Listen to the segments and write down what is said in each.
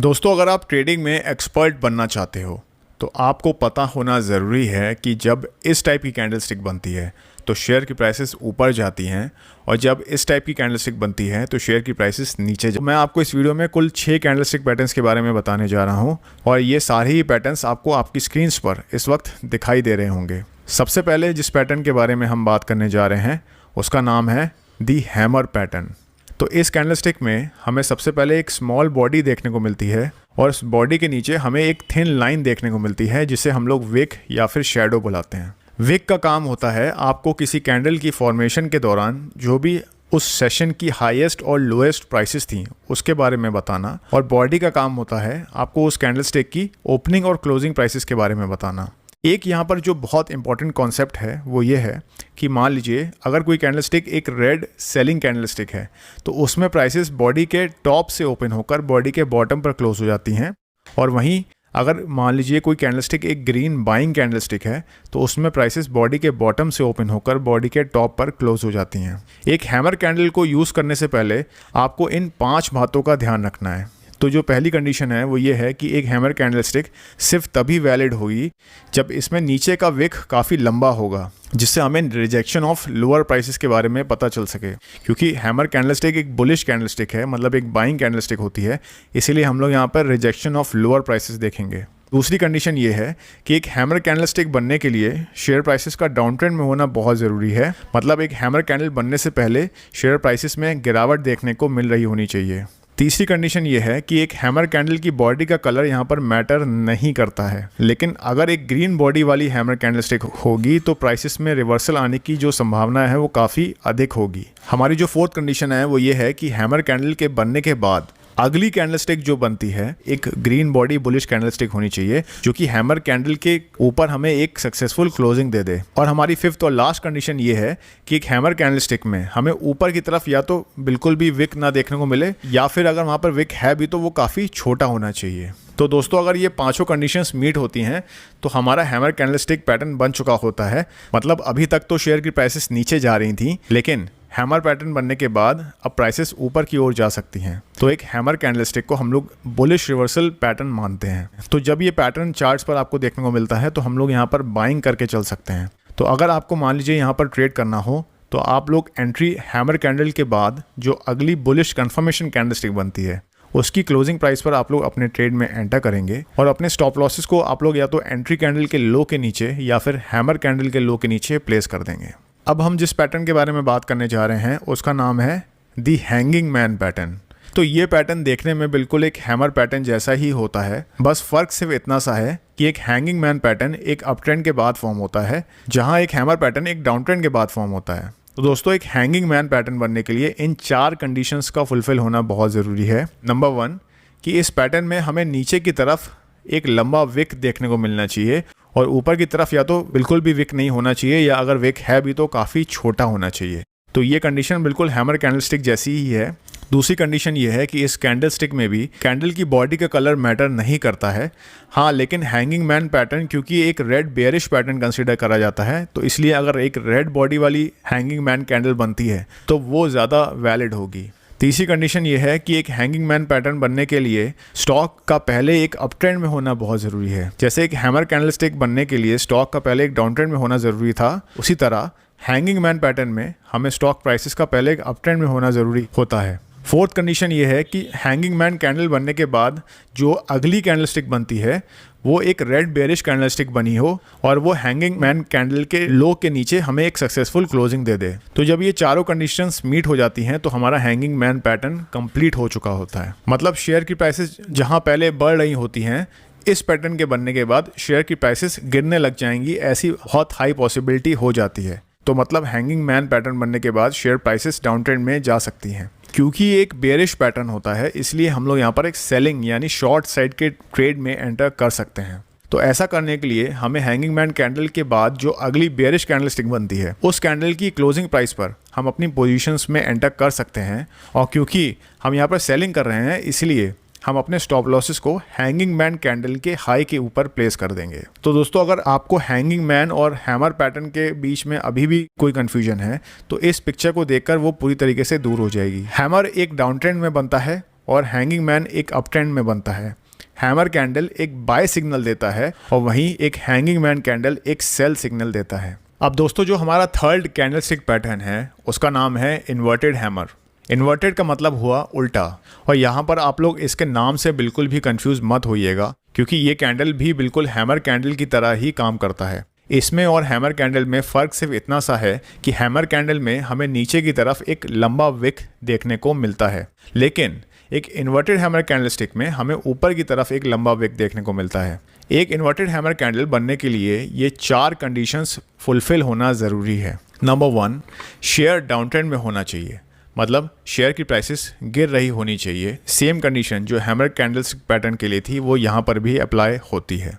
दोस्तों, अगर आप ट्रेडिंग में एक्सपर्ट बनना चाहते हो तो आपको पता होना ज़रूरी है कि जब इस टाइप की कैंडलस्टिक बनती है तो शेयर की प्राइसेस ऊपर जाती हैं और जब इस टाइप की कैंडलस्टिक बनती है तो शेयर की प्राइसेस नीचे मैं आपको इस वीडियो में कुल 6 कैंडलस्टिक पैटर्न्स के बारे में बताने जा रहा हूं और ये सारे ही पैटर्न्स आपको आपकी स्क्रीन्स पर इस वक्त दिखाई दे रहे होंगे। सबसे पहले जिस पैटर्न के बारे में हम बात करने जा रहे हैं उसका नाम है दी हैमर पैटर्न। तो इस कैंडलस्टिक में हमें सबसे पहले एक स्मॉल बॉडी देखने को मिलती है और इस बॉडी के नीचे हमें एक थिन लाइन देखने को मिलती है जिसे हम लोग विक या फिर शैडो बुलाते हैं। विक का काम होता है आपको किसी कैंडल की फॉर्मेशन के दौरान जो भी उस सेशन की हाईएस्ट और लोएस्ट प्राइसेस थी उसके बारे में बताना, और बॉडी का काम होता है आपको उस कैंडलस्टिक की ओपनिंग और क्लोजिंग प्राइसेस के बारे में बताना। एक यहाँ पर जो बहुत इंपॉर्टेंट कॉन्सेप्ट है वो ये है कि मान लीजिए अगर कोई कैंडलस्टिक एक रेड सेलिंग कैंडलस्टिक है तो उसमें प्राइसेस बॉडी के टॉप से ओपन होकर बॉडी के बॉटम पर क्लोज हो जाती हैं, और वहीं अगर मान लीजिए कोई कैंडलस्टिक एक ग्रीन बाइंग कैंडलस्टिक है तो उसमें प्राइसेस बॉडी के बॉटम से ओपन होकर बॉडी के टॉप पर क्लोज हो जाती हैं। एक हैमर कैंडल को यूज़ करने से पहले आपको इन 5 बातों का ध्यान रखना है। तो जो पहली कंडीशन है वो ये है कि एक हैमर कैंडलस्टिक सिर्फ तभी वैलिड होगी जब इसमें नीचे का विक काफ़ी लंबा होगा, जिससे हमें रिजेक्शन ऑफ लोअर प्राइसेस के बारे में पता चल सके। क्योंकि हैमर कैंडलस्टिक एक बुलिश कैंडलस्टिक है, मतलब एक बाइंग कैंडलस्टिक होती है, इसीलिए हम लोग यहाँ पर रिजेक्शन ऑफ लोअर प्राइसेस देखेंगे। दूसरी कंडीशन ये है कि एक हैमर कैंडलस्टिक बनने के लिए शेयर प्राइसेस का डाउन ट्रेंड में होना बहुत ज़रूरी है, मतलब एक हैमर कैंडल बनने से पहले शेयर प्राइसेस में गिरावट देखने को मिल रही होनी चाहिए। तीसरी कंडीशन ये है कि एक हैमर कैंडल की बॉडी का कलर यहाँ पर मैटर नहीं करता है, लेकिन अगर एक ग्रीन बॉडी वाली हैमर कैंडलस्टिक होगी तो प्राइसेस में रिवर्सल आने की जो संभावना है वो काफ़ी अधिक होगी। हमारी जो फोर्थ कंडीशन है वो ये है कि हैमर कैंडल के बनने के बाद अगली कैंडलस्टिक जो बनती है एक ग्रीन बॉडी बुलिश कैंडलस्टिक होनी चाहिए जो कि हैमर कैंडल के ऊपर हमें एक सक्सेसफुल क्लोजिंग दे दे। और हमारी फिफ्थ और लास्ट कंडीशन ये है कि एक हैमर कैंडलस्टिक में हमें ऊपर की तरफ या तो बिल्कुल भी विक ना देखने को मिले, या फिर अगर वहाँ पर विक है भी तो वो काफ़ी छोटा होना चाहिए। तो दोस्तों, अगर ये 5 कंडीशंस मीट होती हैं तो हमारा हैमर कैंडलस्टिक पैटर्न बन चुका होता है। मतलब अभी तक तो शेयर की प्राइसेस नीचे जा रही थी, लेकिन हैमर पैटर्न बनने के बाद अब प्राइसेस ऊपर की ओर जा सकती हैं। तो एक हैमर कैंडलस्टिक को हम लोग बुलिश रिवर्सल पैटर्न मानते हैं। तो जब ये पैटर्न चार्ट्स पर आपको देखने को मिलता है तो हम लोग यहाँ पर बाइंग करके चल सकते हैं। तो अगर आपको मान लीजिए यहाँ पर ट्रेड करना हो तो आप लोग एंट्री हैमर कैंडल के बाद जो अगली बुलिश कन्फर्मेशन कैंडलस्टिक बनती है उसकी क्लोजिंग प्राइस पर आप लोग अपने ट्रेड में एंटर करेंगे, और अपने स्टॉप लॉसेस को आप लोग या तो एंट्री कैंडल के लो के नीचे या फिर हैमर कैंडल के लो के नीचे प्लेस कर देंगे। अब हम जिस पैटर्न के बारे में बात करने जा रहे हैं उसका नाम है दी हैंगिंग मैन पैटर्न। तो ये पैटर्न देखने में बिल्कुल एक हैमर पैटर्न जैसा ही होता है, बस फर्क सिर्फ इतना सा है कि एक हैंगिंग मैन पैटर्न एक अप ट्रेंड के बाद फॉर्म होता है, जहां एक हैमर पैटर्न एक डाउन ट्रेंड के बाद फॉर्म होता है। तो दोस्तों, एक हैंगिंग मैन पैटर्न बनने के लिए इन 4 कंडीशंस का फुलफिल होना बहुत ज़रूरी है। नंबर 1 कि इस पैटर्न में हमें नीचे की तरफ एक लंबा विक देखने को मिलना चाहिए और ऊपर की तरफ या तो बिल्कुल भी विक नहीं होना चाहिए, या अगर विक है भी तो काफ़ी छोटा होना चाहिए। तो ये कंडीशन बिल्कुल हैमर कैंडलस्टिक जैसी ही है। दूसरी कंडीशन ये है कि इस कैंडलस्टिक में भी कैंडल की बॉडी का कलर मैटर नहीं करता है। हाँ, लेकिन हैंगिंग मैन पैटर्न क्योंकि एक रेड बेयरिश पैटर्न कंसीडर करा जाता है, तो इसलिए अगर एक रेड बॉडी वाली हैंगिंग मैन कैंडल बनती है तो वो ज़्यादा वैलिड होगी। तीसरी कंडीशन ये है कि एक हैंगिंग मैन पैटर्न बनने के लिए स्टॉक का पहले एक अप ट्रेंड में होना बहुत ज़रूरी है। जैसे एक हैमर कैंडलस्टिक बनने के लिए स्टॉक का पहले एक डाउन ट्रेंड में होना ज़रूरी था, उसी तरह हैंगिंग मैन पैटर्न में हमें स्टॉक प्राइसेस का पहले एक अप ट्रेंड में होना ज़रूरी होता है। फोर्थ कंडीशन ये है कि हैंगिंग मैन कैंडल बनने के बाद जो अगली कैंडलस्टिक बनती है वो एक रेड बेयरिश कैंडलस्टिक बनी हो और वो हैंगिंग मैन कैंडल के लो के नीचे हमें एक सक्सेसफुल क्लोजिंग दे दे। तो जब ये चारों कंडीशंस मीट हो जाती हैं तो हमारा हैंगिंग मैन पैटर्न कंप्लीट हो चुका होता है। मतलब शेयर की प्राइसेस जहां पहले बढ़ रही होती हैं, इस पैटर्न के बनने के बाद शेयर की प्राइसेस गिरने लग जाएंगी, ऐसी बहुत हाई पॉसिबिलिटी हो जाती है। तो मतलब हैंगिंग मैन पैटर्न बनने के बाद शेयर प्राइसेस डाउन ट्रेंड में जा सकती हैं। क्योंकि ये एक बेयरिश पैटर्न होता है, इसलिए हम लोग यहाँ पर एक सेलिंग यानी शॉर्ट साइड के ट्रेड में एंटर कर सकते हैं। तो ऐसा करने के लिए हमें हैंगिंग मैन कैंडल के बाद जो अगली बेयरिश कैंडलस्टिक बनती है उस कैंडल की क्लोजिंग प्राइस पर हम अपनी पोजीशंस में एंटर कर सकते हैं, और क्योंकि हम यहाँ पर सेलिंग कर रहे हैं इसलिए हम अपने स्टॉप लॉसेस को हैंगिंग मैन कैंडल के हाई के ऊपर प्लेस कर देंगे। तो दोस्तों, अगर आपको हैंगिंग मैन और हैमर पैटर्न के बीच में अभी भी कोई कंफ्यूजन है तो इस पिक्चर को देखकर वो पूरी तरीके से दूर हो जाएगी। हैमर एक डाउन ट्रेंड में बनता है और हैंगिंग मैन एक अप ट्रेंड में बनता है। हैमर कैंडल एक बाय सिग्नल देता है और वहीं एक हैंगिंग मैन कैंडल एक सेल सिग्नल देता है। अब दोस्तों जो हमारा थर्ड कैंडलस्टिक पैटर्न है उसका नाम है इन्वर्टेड हैमर। इन्वर्टेड का मतलब हुआ उल्टा, और यहाँ पर आप लोग इसके नाम से बिल्कुल भी कंफ्यूज मत होइएगा, क्योंकि ये कैंडल भी बिल्कुल हैमर कैंडल की तरह ही काम करता है। इसमें और हैमर कैंडल में फ़र्क सिर्फ इतना सा है कि हैमर कैंडल में हमें नीचे की तरफ एक लंबा विक देखने को मिलता है, लेकिन एक इन्वर्टेड हैमर कैंडलस्टिक में हमें ऊपर की तरफ एक लंबा विक देखने को मिलता है। एक इन्वर्टेड हैमर कैंडल बनने के लिए ये 4 कंडीशंस फुलफिल होना ज़रूरी है। नंबर 1, शेयर डाउन ट्रेंड में होना चाहिए, मतलब शेयर की प्राइसेस गिर रही होनी चाहिए। सेम कंडीशन जो हैमर कैंडलस्टिक पैटर्न के लिए थी वो यहाँ पर भी अप्लाई होती है।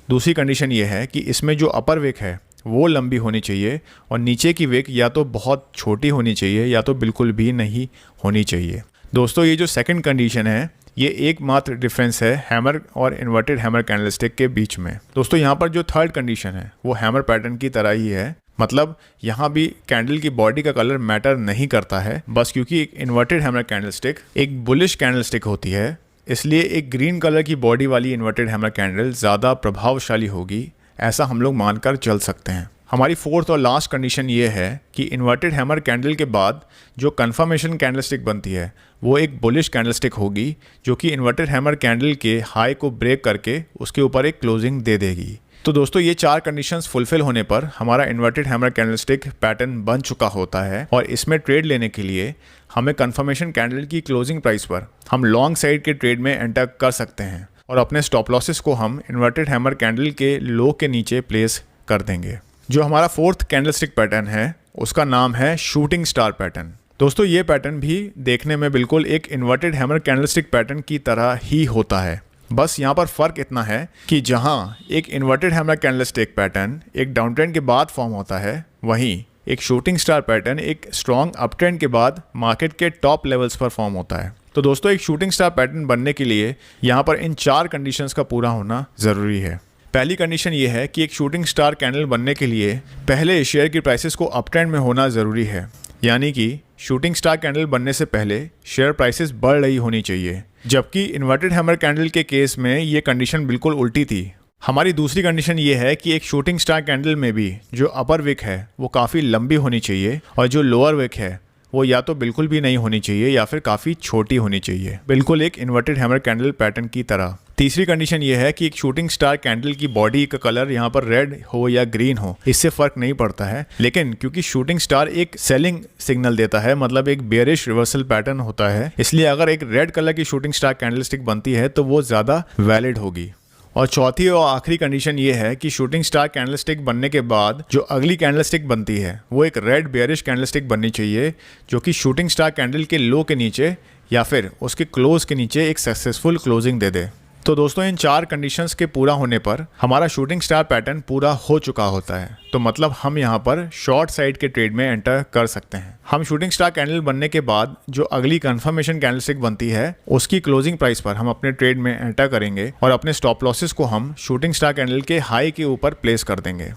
दूसरी कंडीशन ये है कि इसमें जो अपर विक है वो लंबी होनी चाहिए और नीचे की विक या तो बहुत छोटी होनी चाहिए या तो बिल्कुल भी नहीं होनी चाहिए। दोस्तों ये जो सेकंड कंडीशन है ये एकमात्र डिफरेंस है हैमर और इन्वर्टेड हैमर कैंडलस्टिक के बीच में। दोस्तों यहाँ पर जो थर्ड कंडीशन है वो हैमर पैटर्न की तरह ही है, मतलब यहाँ भी कैंडल की बॉडी का कलर मैटर नहीं करता है। बस क्योंकि एक इन्वर्टेड हैमर कैंडलस्टिक एक बुलिश कैंडलस्टिक होती है, इसलिए एक ग्रीन कलर की बॉडी वाली इन्वर्टेड हैमर कैंडल ज़्यादा प्रभावशाली होगी, ऐसा हम लोग मानकर चल सकते हैं। हमारी फोर्थ और लास्ट कंडीशन ये है कि इन्वर्टेड हैमर कैंडल के बाद जो कंफर्मेशन कैंडलस्टिक बनती है वो एक बुलिश कैंडलस्टिक होगी, जो कि इन्वर्टेड हैमर कैंडल के हाई को ब्रेक करके उसके ऊपर एक क्लोजिंग दे देगी। तो दोस्तों ये 4 कंडीशंस फुलफिल होने पर हमारा इन्वर्टेड हैमर कैंडलस्टिक पैटर्न बन चुका होता है, और इसमें ट्रेड लेने के लिए हमें कंफर्मेशन कैंडल की क्लोजिंग प्राइस पर हम लॉन्ग साइड के ट्रेड में एंटर कर सकते हैं और अपने स्टॉप लॉसेस को हम इन्वर्टेड हैमर कैंडल के लो के नीचे प्लेस कर देंगे। जो हमारा फोर्थ कैंडलस्टिक पैटर्न है उसका नाम है शूटिंग स्टार पैटर्न। दोस्तों ये पैटर्न भी देखने में बिल्कुल एक इन्वर्टेड हैमर कैंडलस्टिक पैटर्न की तरह ही होता है, बस यहाँ पर फ़र्क इतना है कि जहाँ एक इन्वर्टेड हैमर कैंडलस्टिक पैटर्न एक डाउन ट्रेंड के बाद फॉर्म होता है, वहीं एक शूटिंग स्टार पैटर्न एक स्ट्रॉन्ग अप ट्रेंड के बाद मार्केट के टॉप लेवल्स पर फॉर्म होता है। तो दोस्तों एक शूटिंग स्टार पैटर्न बनने के लिए यहाँ पर इन 4 कंडीशंस का पूरा होना ज़रूरी है। पहली कंडीशन ये है कि एक शूटिंग स्टार कैंडल बनने के लिए पहले शेयर की प्राइसेस को अप ट्रेंड में होना ज़रूरी है, यानी कि शूटिंग स्टार कैंडल बनने से पहले शेयर प्राइसेस बढ़ रही होनी चाहिए, जबकि इन्वर्टेड हैमर कैंडल के केस में ये कंडीशन बिल्कुल उल्टी थी। हमारी दूसरी कंडीशन ये है कि एक शूटिंग स्टार कैंडल में भी जो अपर विक है वो काफ़ी लंबी होनी चाहिए और जो लोअर विक है वो या तो बिल्कुल भी नहीं होनी चाहिए या फिर काफ़ी छोटी होनी चाहिए, बिल्कुल एक इन्वर्टेड हैमर कैंडल पैटर्न की तरह। तीसरी कंडीशन ये है कि एक शूटिंग स्टार कैंडल की बॉडी का कलर यहाँ पर रेड हो या ग्रीन हो इससे फ़र्क नहीं पड़ता है, लेकिन क्योंकि शूटिंग स्टार एक सेलिंग सिग्नल देता है, मतलब एक बेयरिश रिवर्सल पैटर्न होता है, इसलिए अगर एक रेड कलर की शूटिंग स्टार कैंडलस्टिक बनती है तो वो ज़्यादा वैलिड होगी। और चौथी और आखिरी कंडीशन ये है कि शूटिंग स्टार कैंडलस्टिक बनने के बाद जो अगली कैंडलस्टिक बनती है वो एक रेड बेयरिश कैंडलस्टिक बननी चाहिए, जो कि शूटिंग स्टार कैंडल के लो के नीचे या फिर उसके क्लोज के नीचे एक सक्सेसफुल क्लोजिंग दे दे। तो दोस्तों इन 4 कंडीशंस के पूरा होने पर हमारा शूटिंग स्टार पैटर्न पूरा हो चुका होता है, तो मतलब हम यहाँ पर शॉर्ट साइड के ट्रेड में एंटर कर सकते हैं। हम शूटिंग स्टार कैंडल बनने के बाद जो अगली कंफर्मेशन कैंडलस्टिक बनती है उसकी क्लोजिंग प्राइस पर हम अपने ट्रेड में एंटर करेंगे और अपने स्टॉप लॉसेस को हम शूटिंग स्टार कैंडल के हाई के ऊपर प्लेस कर देंगे।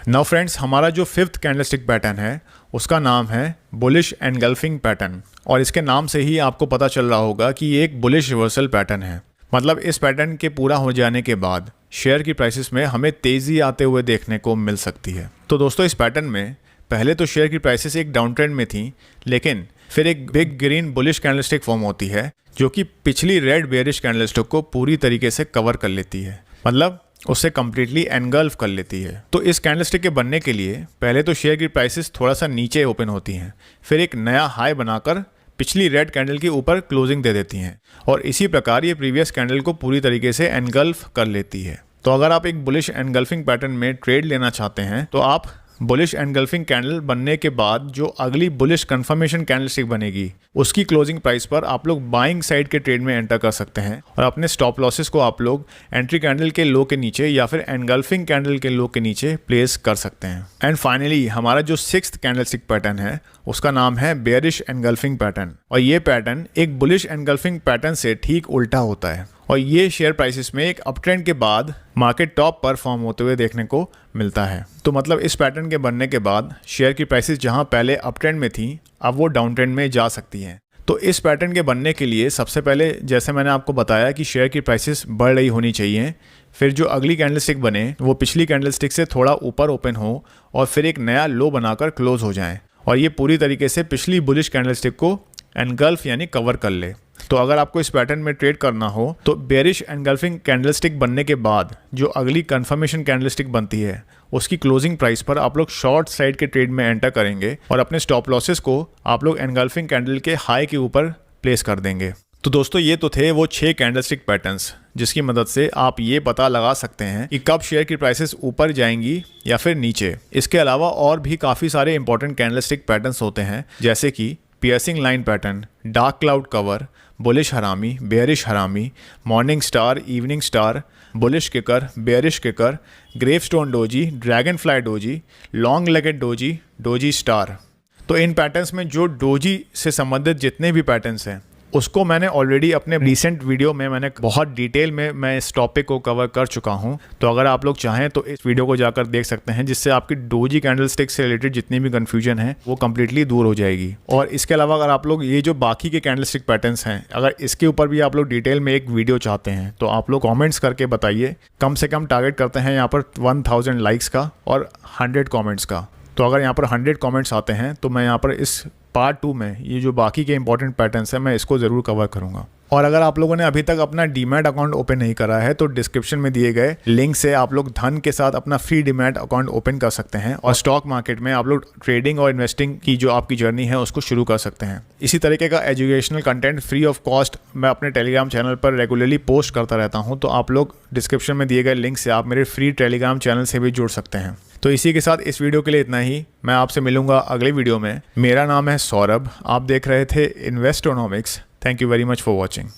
नाउ फ्रेंड्स, हमारा जो 5th कैंडलस्टिक पैटर्न है उसका नाम है बुलिश एनगल्फिंग पैटर्न, और इसके नाम से ही आपको पता चल रहा होगा कि ये एक बुलिश रिवर्सल पैटर्न है। मतलब इस पैटर्न के पूरा हो जाने के बाद शेयर की प्राइसेस में हमें तेज़ी आते हुए देखने को मिल सकती है। तो दोस्तों इस पैटर्न में पहले तो शेयर की प्राइसेस एक डाउन ट्रेंड में थी, लेकिन फिर एक big green bullish candlestick form होती है जो कि पिछली रेड बेयरिश कैंडलस्टिक को पूरी तरीके से कवर कर लेती है, मतलब उससे कम्प्लीटली एनगल्फ कर लेती है। तो इस कैंडलस्टिक के बनने के लिए पहले तो शेयर की प्राइसेस थोड़ा सा नीचे ओपन होती हैं, फिर एक नया हाई बनाकर पिछली रेड कैंडल के ऊपर क्लोजिंग दे देती हैं, और इसी प्रकार ये प्रीवियस कैंडल को पूरी तरीके से एनगल्फ कर लेती है। तो अगर आप एक बुलिश एनगल्फिंग पैटर्न में ट्रेड लेना चाहते हैं तो आप बुलिश एनगल्फिंग कैंडल बनने के बाद जो अगली बुलिश कंफर्मेशन कैंडलस्टिक बनेगी उसकी क्लोजिंग प्राइस पर आप लोग बाइंग साइड के ट्रेड में एंटर कर सकते हैं, और अपने स्टॉप लॉसेस को आप लोग एंट्री कैंडल के लो के नीचे या फिर एनगल्फिंग कैंडल के लो के नीचे प्लेस कर सकते हैं। एंड फाइनली हमारा जो 6th कैंडलस्टिक पैटर्न है उसका नाम है बेयरिश एनगल्फिंग पैटर्न, और ये पैटर्न एक बुलिश एनगल्फिंग पैटर्न से ठीक उल्टा होता है, और ये शेयर प्राइसेस में एक अप ट्रेंड के बाद मार्केट टॉप पर फॉर्म होते हुए देखने को मिलता है। तो मतलब इस पैटर्न के बनने के बाद शेयर की प्राइसेस जहां पहले अप ट्रेंड में थी अब वो डाउन ट्रेंड में जा सकती हैं। तो इस पैटर्न के बनने के लिए सबसे पहले जैसे मैंने आपको बताया कि शेयर की प्राइसेस बढ़ रही होनी चाहिए, फिर जो अगली कैंडलस्टिक बने वो पिछली कैंडलस्टिक से थोड़ा ऊपर ओपन हो और फिर एक नया लो बनाकर क्लोज हो जाए और ये पूरी तरीके से पिछली बुलिश कैंडलस्टिक को एनगल्फ यानी कवर कर ले। तो अगर आपको इस पैटर्न में ट्रेड करना हो तो बेरिश एनगल्फिंग कैंडलस्टिक बनने के बाद जो अगली कंफर्मेशन कैंडलस्टिक बनती है उसकी क्लोजिंग प्राइस पर आप लोग शॉर्ट साइड के ट्रेड में एंटर करेंगे और अपने स्टॉप लॉसेस को आप लोग एनगल्फिंग कैंडल के हाई के ऊपर प्लेस कर देंगे। तो दोस्तों ये तो थे वो 6 कैंडलस्टिक पैटर्न्स जिसकी मदद से आप ये पता लगा सकते हैं कि कब शेयर की प्राइसेस ऊपर जाएंगी या फिर नीचे। इसके अलावा और भी काफ़ी सारे इंपॉर्टेंट कैंडलस्टिक पैटर्न्स होते हैं जैसे कि piercing line pattern, dark cloud cover, bullish harami, bearish harami, morning star, evening star, bullish kicker, bearish kicker, gravestone doji, dragonfly doji, long legged doji, doji star. तो इन patterns में जो doji से संबंधित जितने भी पैटर्न्स हैं उसको मैंने ऑलरेडी अपने रिसेंट वीडियो में मैंने बहुत डिटेल में मैं इस टॉपिक को कवर कर चुका हूं। तो अगर आप लोग चाहें तो इस वीडियो को जाकर देख सकते हैं जिससे आपकी डोजी कैंडलस्टिक से रिलेटेड जितनी भी कन्फ्यूजन है वो कम्प्लीटली दूर हो जाएगी। और इसके अलावा अगर आप लोग ये जो बाकी के कैंडलस्टिक पैटर्न्स हैं अगर इसके ऊपर भी आप लोग डिटेल में एक वीडियो चाहते हैं तो आप लोग कॉमेंट्स करके बताइए। कम से कम टारगेट करते हैं यहाँ पर 1000 लाइक्स का और 100 कॉमेंट्स का। तो अगर यहाँ पर 100 कमेंट्स आते हैं तो मैं यहाँ पर इस पार्ट 2 में ये जो बाकी के इंपॉर्टेंट पैटर्न्स हैं मैं इसको ज़रूर कवर करूँगा। और अगर आप लोगों ने अभी तक अपना डीमैट अकाउंट ओपन नहीं करा है तो डिस्क्रिप्शन में दिए गए लिंक से आप लोग धन के साथ अपना फ्री डीमैट अकाउंट ओपन कर सकते हैं और स्टॉक मार्केट में आप लोग ट्रेडिंग और इन्वेस्टिंग की जो आपकी जर्नी है उसको शुरू कर सकते हैं। इसी तरीके का educational content free of cost मैं अपने टेलीग्राम चैनल पर रेगुलरली पोस्ट करता रहता हूँ। तो आप लोग डिस्क्रिप्शन में दिए गए लिंक से आप मेरे फ्री टेलीग्राम चैनल से भी जुड़ सकते हैं। तो इसी के साथ इस वीडियो के लिए इतना ही। मैं आपसे मिलूंगा अगले वीडियो में। मेरा नाम है सौरभ, आप देख रहे थे Investonomics. Thank you very much for watching.